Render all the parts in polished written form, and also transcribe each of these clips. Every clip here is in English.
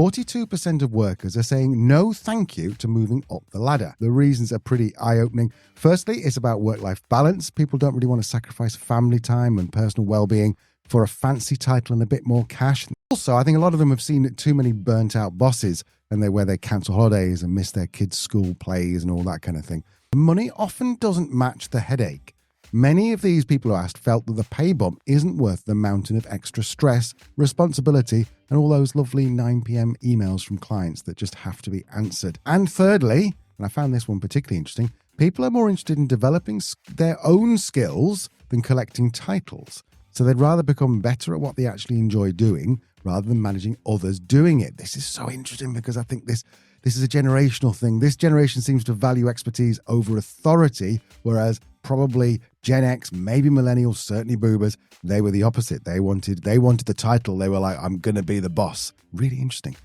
42% of workers are saying no thank you to moving up the ladder. The reasons are pretty eye-opening. Firstly, it's about work-life balance. People don't really want to sacrifice family time and personal well-being for a fancy title and a bit more cash. Also, I think a lot of them have seen too many burnt-out bosses and where they cancel holidays and miss their kids' school plays and all that kind of thing. Money often doesn't match the headache. Many of these people who asked felt that the pay bump isn't worth the mountain of extra stress, responsibility, and all those lovely 9 p.m. emails from clients that just have to be answered. And thirdly, and I found this one particularly interesting, people are more interested in developing their own skills than collecting titles. So they'd rather become better at what they actually enjoy doing rather than managing others doing it. This is so interesting because I think this is a generational thing. This generation seems to value expertise over authority, whereas probably Gen X, maybe millennials, certainly boomers, they were the opposite. They wanted the title. They were like, I'm going to be the boss. Really interesting.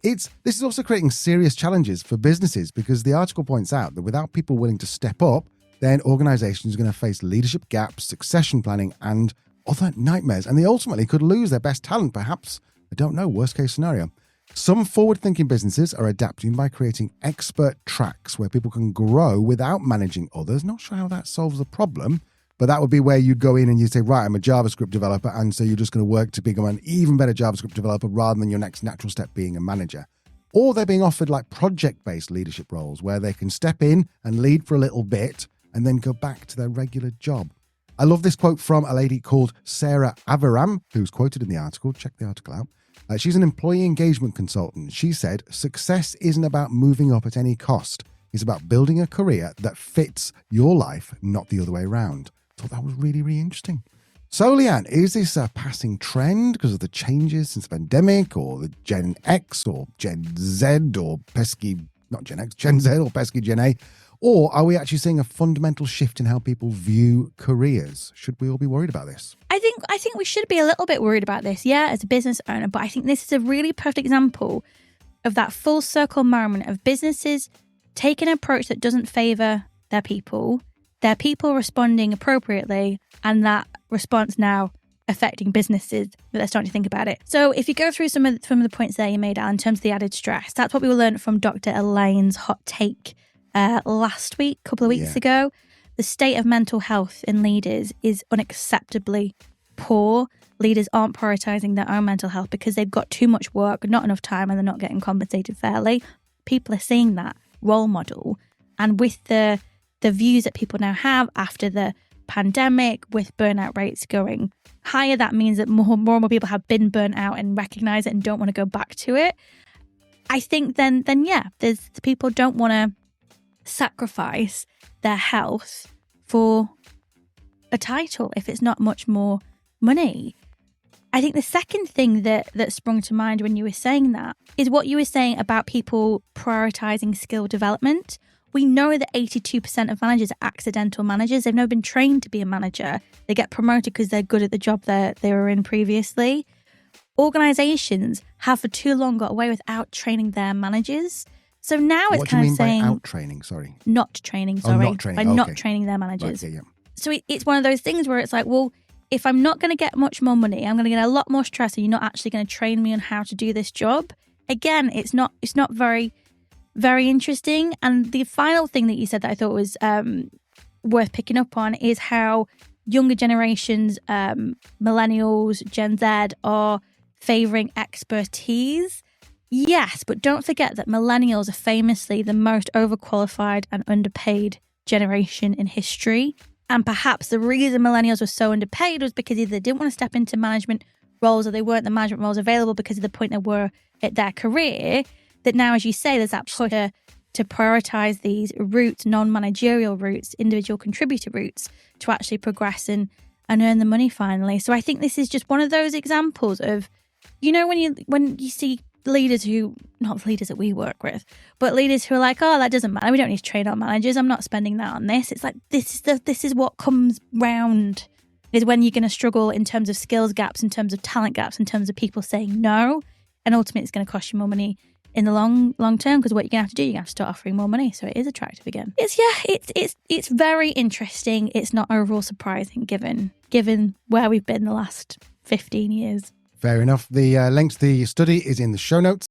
This is also creating serious challenges for businesses because the article points out that without people willing to step up, then organizations are going to face leadership gaps, succession planning, and other nightmares. And they ultimately could lose their best talent, perhaps. I don't know, worst case scenario. Some forward-thinking businesses are adapting by creating expert tracks where people can grow without managing others. Not sure how that solves the problem, but that would be where you'd go in and you'd say, right, I'm a JavaScript developer, and so you're just going to work to become an even better JavaScript developer rather than your next natural step being a manager. Or they're being offered like project-based leadership roles where they can step in and lead for a little bit and then go back to their regular job. I love this quote from a lady called Sarah Avaram, who's quoted in the article. Check the article out. She's an employee engagement consultant. She said, success isn't about moving up at any cost. It's about building a career that fits your life, not the other way around. I thought that was really, really interesting. So, Leanne, is this a passing trend because of the changes since the pandemic or the Gen X or Gen Z or pesky, not Gen X, Gen Z or pesky Gen A? Or are we actually seeing a fundamental shift in how people view careers? Should we all be worried about this? I think we should be a little bit worried about this, yeah, as a business owner. But I think this is a really perfect example of that full circle moment of businesses taking an approach that doesn't favour their people responding appropriately, and that response now affecting businesses that they're starting to think about it. So if you go through some of the points there you made, Al, in terms of the added stress, that's what we learned from Dr. Elaine's hot take last week, a couple of weeks ago. The state of mental health in leaders is unacceptably poor. Leaders aren't prioritising their own mental health because they've got too much work, not enough time, and they're not getting compensated fairly. People are seeing that role model. And with the views that people now have after the pandemic, with burnout rates going higher, that means that more and more people have been burnt out and recognise it and don't want to go back to it. I think then there's people don't want to sacrifice their health for a title if it's not much more money. I think the second thing that sprung to mind when you were saying that is what you were saying about people prioritising skill development. We know that 82% of managers are accidental managers. They've never been trained to be a manager. They get promoted because they're good at the job that they were in previously. Organisations have for too long got away without training their managers. So now it's kind of saying... What do you mean by out-training? Sorry. Not training, sorry. Oh, not training. By okay. not training their managers. Okay, yeah. So it's one of those things where it's like, well, if I'm not going to get much more money, I'm going to get a lot more stress, and you're not actually going to train me on how to do this job. Again, it's not very, very interesting. And the final thing that you said that I thought was worth picking up on is how younger generations, millennials, Gen Z, are favouring expertise. Yes, but don't forget that millennials are famously the most overqualified and underpaid generation in history. And perhaps the reason millennials were so underpaid was because either they didn't want to step into management roles or they weren't the management roles available because of the point they were at their career. That now, as you say, there's that push to prioritise these routes, non-managerial routes, individual contributor routes, to actually progress and earn the money finally. So I think this is just one of those examples of, you know, when you see leaders who, not leaders that we work with, but leaders who are like, oh, that doesn't matter. We don't need to train our managers. I'm not spending that on this. It's like, this is what comes round, is when you're going to struggle in terms of skills gaps, in terms of talent gaps, in terms of people saying no. And ultimately it's going to cost you more money in the long term, because what you're going to have to do, you're going to have to start offering more money. So it is attractive again. It's very interesting. It's not overall surprising given where we've been the last 15 years. Fair enough. The link to the study is in the show notes.